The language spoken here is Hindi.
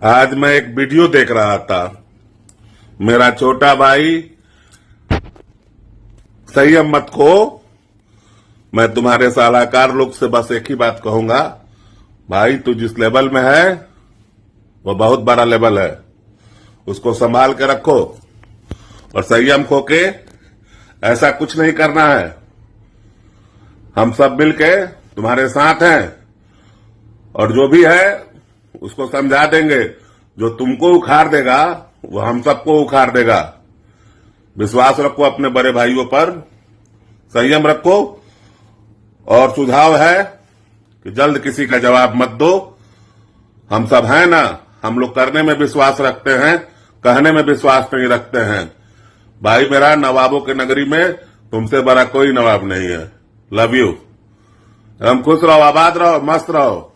आज मैं एक वीडियो देख रहा था। मेरा छोटा भाई संयम मत खो। मैं तुम्हारे सलाहकार लोग से बस एक ही बात कहूंगा, भाई तू जिस लेवल में है वो बहुत बड़ा लेवल है, उसको संभाल के रखो और संयम खो के ऐसा कुछ नहीं करना है। हम सब मिलके तुम्हारे साथ हैं और जो भी है उसको समझा देंगे। जो तुमको उखाड़ देगा वो हम सबको उखाड़ देगा। विश्वास रखो अपने बड़े भाइयों पर, संयम रखो और सुझाव है कि जल्द किसी का जवाब मत दो। हम सब हैं ना, हम लोग करने में विश्वास रखते हैं, कहने में विश्वास नहीं रखते हैं। भाई मेरा, नवाबों के नगरी में तुमसे बड़ा कोई नवाब नहीं है। Love you. हम खुश रहो, आबाद रहो, मस्त रहो।